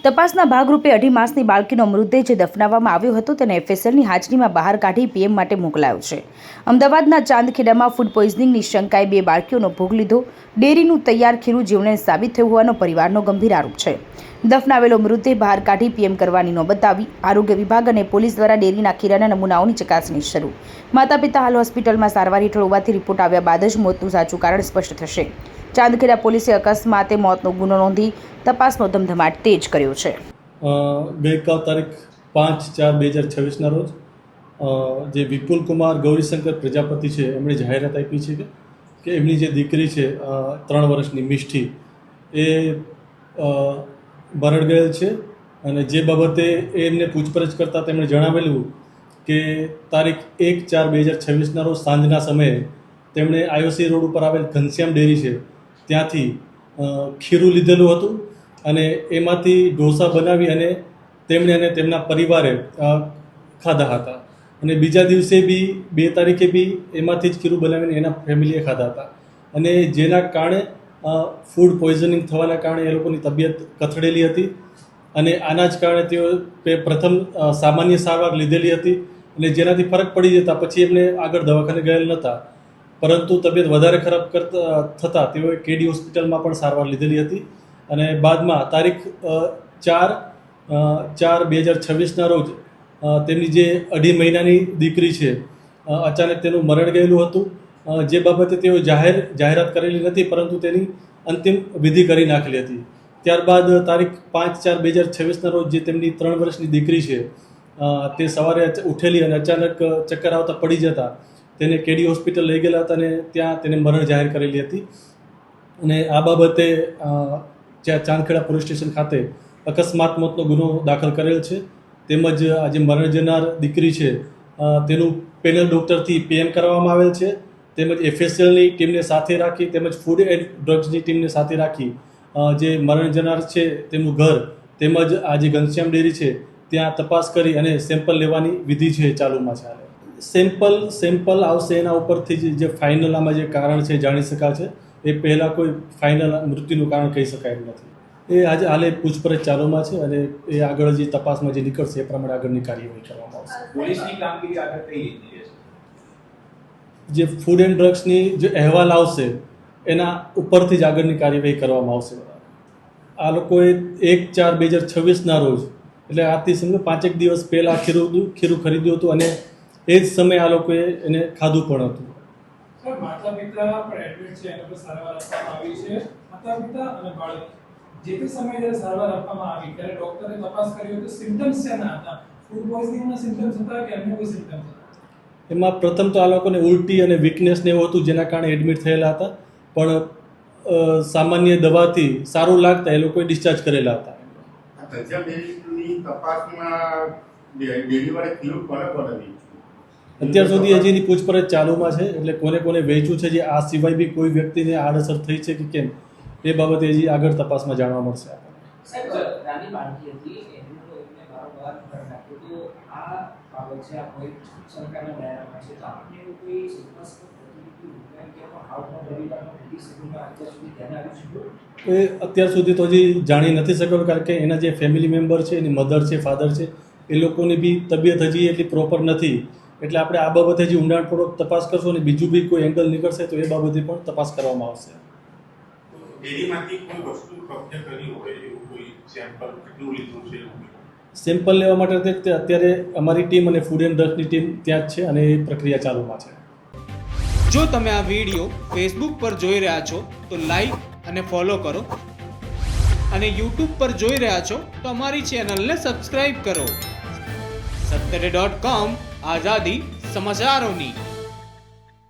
તપાસના ભાગરૂપે 2.5 માસની બાળકીનો મૃતદેહ જે દફનાવવામાં આવ્યો હતો તેને એફએસએલની હાજરીમાં બહાર કાઢી પીએમ માટે મોકલાયો છે. અમદાવાદના ચાંદખેડામાં ફૂડ પોઈઝનિંગની શંકાએ 2 બાળકીઓનો ભોગ લીધો. ડેરીનું તૈયાર ખીરું જીવલેણ સાબિત થયું હોવાનો પરિવારનો ગંભીર આરોપ છે. દફનાવેલો મૃતદેહ બહાર કાઢી પીએમ કરવાની નોબત આવી. આરોગ્ય વિભાગ અને પોલીસ દ્વારા ડેરીના ખીરાના નમૂનાઓની ચકાસણી શરૂ. માતા પિતા હાલ હોસ્પિટલમાં સારવાર હેઠળ હોવાથી રિપોર્ટ આવ્યા બાદ જ મોતનું સાચું કારણ સ્પષ્ટ થશે. ચાંદખેડા પોલીસે અકસ્માતે મોતનો ગુનો નોંધી તપાસનો ધમધમાટ તેજ કર્યો છે. ગઈકાલ તારીખ 5/4/2026ના રોજ જે વિપુલ કુમાર ગૌરીશંકર પ્રજાપતિ છે એમણે જાહેરાત આપી છે કે એમની જે દીકરી છે 3 વર્ષની મિષ્ઠી એ મરણ ગયેલ છે. અને જે બાબતે એમને પૂછપરછ કરતાં તેમણે જણાવેલું કે તારીખ 1/4/2026ના રોજ સાંજના સમયે તેમણે આઈઓસી રોડ ઉપર આવેલ ઘનશ્યામ ડેરી છે ત્યાંથી ખીરું લીધેલું હતું અને એમાંથી ઢોસા બનાવી અને તેમણે અને તેમના પરિવારે ખાધા હતા. અને બીજા દિવસે બી 2 તારીખે બી એમાંથી જ ખીરું બનાવીને એના ફેમિલીએ ખાધા હતા. અને જેના કારણે ફૂડ પોઈઝનિંગ થવાના કારણે એ લોકોની તબિયત કથળેલી હતી અને આના જ કારણે તેઓ પ્રથમ સામાન્ય સારવાર લીધેલી હતી અને જેનાથી ફરક પડી જતા પછી એમને આગળ દવાખાને ગયેલ નહોતા, પરંતુ તબિયત વધારે ખરાબ થતાં તેઓએ કેડી હોસ્પિટલમાં પણ સારવાર લીધેલી હતી. અને બાદમાં તારીખ 4/4/2026ના રોજ તેમની જે 2.5 મહિનાની દીકરી છે અચાનક તેનું મરણ ગયેલું હતું. જે બાબતે તેઓ જાહેરાત કરેલી નથી, પરંતુ તેની અંતિમ વિધિ કરી નાખેલી હતી. ત્યારબાદ તારીખ 5/4/2026ના રોજ જે તેમની 3 વર્ષની દીકરી છે તે સવારે ઉઠેલી અને અચાનક ચક્કર આવતા પડી જતા તેને કેડી હોસ્પિટલ લઈ ગયેલા હતા અને ત્યાં તેને મરણ જાહેર કરેલી હતી. અને આ બાબતે જ્યાં ચાંદખેડા પોલીસ સ્ટેશન ખાતે અકસ્માત મોતનો ગુનો દાખલ કરેલ છે. તેમજ આજે મરણ જનાર દીકરી છે તેનું પેનલ ડૉક્ટરથી પીએમ કરવામાં આવેલ છે. તેમજ એફએસએલની ટીમને સાથે રાખી તેમજ ફૂડ એન્ડ ડ્રગ્સની ટીમને સાથે રાખી જે મરણ જનાર છે તેમનું ઘર તેમજ આ જે ઘનશ્યામ ડેરી છે ત્યાં તપાસ કરી અને સેમ્પલ લેવાની વિધિ છે ચાલુમાં ચાલે. સેમ્પલ આવશે એના ઉપરથી જે ફાઇનલ આમાં જે કારણ છે જાણી શકાશે. એ પહેલાં કોઈ ફાઇનલ મૃત્યુનું કારણ કહી શકાય એમ નથી. એ આજે હાલે પૂછપરછ ચાલુમાં છે અને એ આગળ જે તપાસમાં જે નીકળશે એ પ્રમાણે આગળની કાર્યવાહી કરવામાં આવશે. પોલીસની કામગીરી આગળ કઈ રીતે રહેશે? જે ફૂડ એન્ડ ડ્રગ્સની જે અહેવાલ આવશે એના ઉપરથી જ આગળની કાર્યવાહી કરવામાં આવશે. આ લોકોએ 1/4/2026ના રોજ એટલે આજથી સમજો 5 દિવસ પહેલાં ખીરું ખરીદ્યું હતું અને એ જ સમયે આ લોકોએ એને ખાધું પણ હતું. માતા પિતા પણ એડમિટ છે, એને સારવાર આપવામાં આવી છે. માતા પિતા અને બાળક જે તે સમયે જ્યારે સારવાર આપવામાં આવી ત્યારે ડોક્ટરે તપાસ કરી તો સિમ્પટમ્સ શેના હતા? ફૂડ પોઈઝનિંગના સિમ્પટમ્સ હતા કે અન્ય કોઈ સિમ્પટમ્સ હતા? એમાં પ્રથમ તો આ લોકોને ઉલટી અને વીકનેસ ને એવું હતું જેના કારણે એડમિટ થયેલા હતા, પણ સામાન્ય દવાથી સારું લાગતા એ લોકોએ ડિસ્ચાર્જ કરેલા હતા. અત્યાર સુધી હજી પૂછપરછ ચાલુમાં છે, એટલે કોને કોને વેચ્યું છે, જે આ સિવાય બી કોઈ વ્યક્તિને આડઅસર થઈ છે કે કેમ એ બાબતે હજી આગળ તપાસમાં જાણવા મળશે. એ અત્યાર સુધી તો હજી જાણી નથી શક્યો, કારણ કે એના જે ફેમિલી મેમ્બર છે, એની મધર છે, ફાધર છે, એ લોકોની બી તબિયત હજી એટલી પ્રોપર નથી. એટલે આપણે આ બાબતે હજી ઊંડાણપૂર્વક તપાસ કરશું અને બીજું બી કોઈ એંગલ નીકળશે તો એ બાબતે પણ તપાસ કરવામાં આવશે. સેમ્પલ લેવા માટે અત્યારે અમારી ટીમ અને ફૂડ એન્ડ ડ્રગ્સની ટીમ ત્યાં જ છે અને એ પ્રક્રિયા ચાલુમાં છે. જો તમે આ વિડીયો ફેસબુક પર જોઈ રહ્યા છો તો લાઈક અને ફોલો કરો, અને યુટ્યુબ પર જોઈ રહ્યા છો તો અમારી ચેનલને સબસ્ક્રાઇબ કરો. સત્તરે.com આઝાદી સમાચારોની.